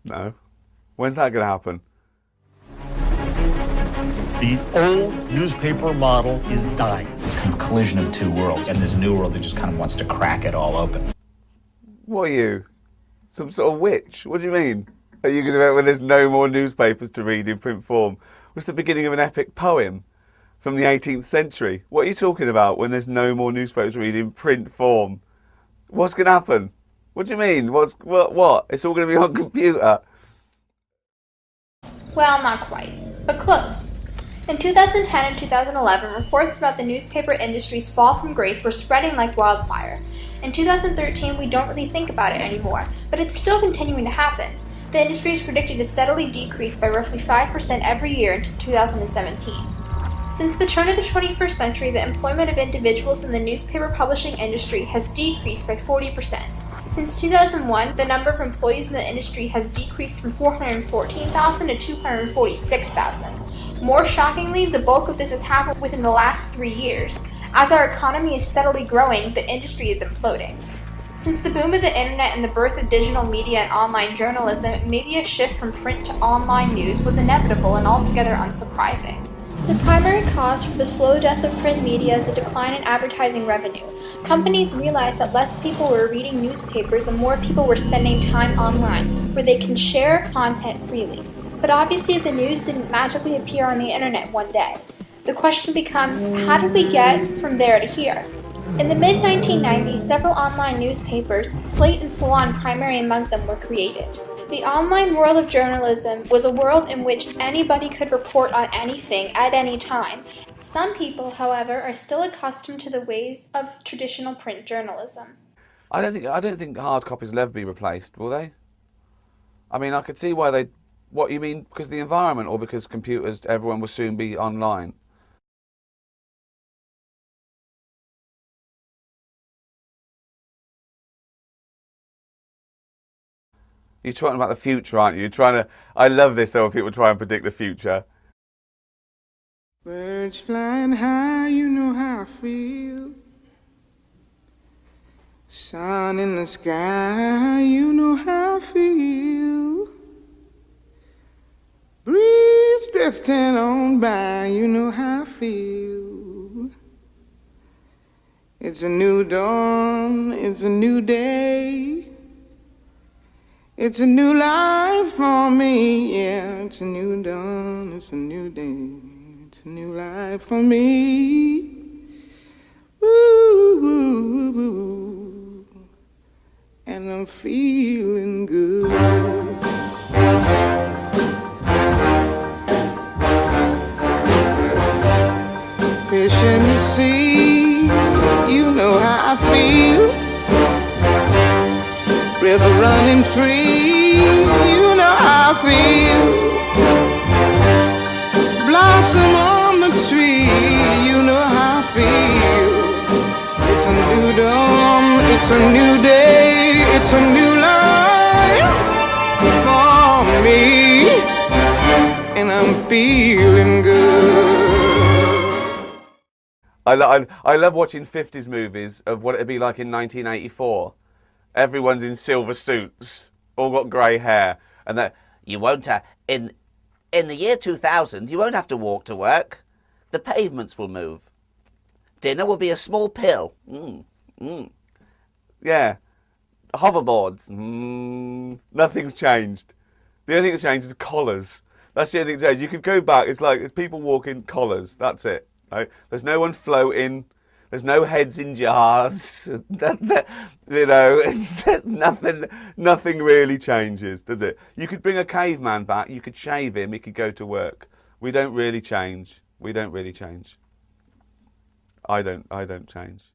No. When's that going to happen? The old newspaper model is dying. It's this kind of collision of two worlds, and this new world that just kind of wants to crack it all open. What are you? Some sort of witch? What do you mean? Are you going to when there's no more newspapers to read in print form? What's the beginning of an epic poem from the 18th century? What are you talking about when there's no more newspapers to read in print form? What's going to happen? What do you mean? What? It's all going to be on computer. Well, not quite, but close. In 2010 and 2011, reports about the newspaper industry's fall from grace were spreading like wildfire. In 2013, we don't really think about it anymore, but it's still continuing to happen. The industry is predicted to steadily decrease by roughly 5% every year until 2017. Since the turn of the 21st century, the employment of individuals in the newspaper publishing industry has decreased by 40%. Since 2001, the number of employees in the industry has decreased from 414,000 to 246,000. More shockingly, the bulk of this has happened within the last 3 years. As our economy is steadily growing, the industry is imploding. Since the boom of the internet and the birth of digital media and online journalism, maybe a shift from print to online news was inevitable and altogether unsurprising. The primary cause for the slow death of print media is a decline in advertising revenue. Companies realized that less people were reading newspapers and more people were spending time online, where they can share content freely. But obviously the news didn't magically appear on the internet one day. The question becomes, how did we get from there to here? In the mid-1990s, several online newspapers, Slate and Salon primary among them, were created. The online world of journalism was a world in which anybody could report on anything at any time. Some people, however, are still accustomed to the ways of traditional print journalism. I don't think hard copies will ever be replaced, will they? I mean, I could see why they. What you mean? Because of the environment, or because computers? Everyone will soon be online. You're talking about the future, aren't you? You're trying to. I love this though when people try and predict the future. Birds flying high, you know how I feel. Sun in the sky, you know how I feel. Breeze drifting on by, you know how I feel. It's a new dawn, it's a new day. It's a new life for me, yeah. It's a new dawn, it's a new day. It's a new life for me. Woo, woo, woo. And I'm feeling good. Fish in the sea, you know how I feel. River running free, you know how I feel. Blossom on the tree, you know how I feel. It's a new dawn, it's a new day, it's a new life for me, and I'm feeling good. I love watching 50s movies of what it'd be like in 1984. Everyone's in silver suits, all got grey hair, and that you won't have in the year 2000. You won't have to walk to work. The pavements will move. Dinner will be a small pill. Yeah, hoverboards. Nothing's changed. The only thing that's changed is collars. That's the only thing that's changed. You could go back. It's people walking collars. That's it. Right? There's no one floating. There's no heads in jars. You know, it's nothing really changes, does it? You could bring a caveman back, you could shave him, he could go to work. We don't really change. We don't really change. I don't change.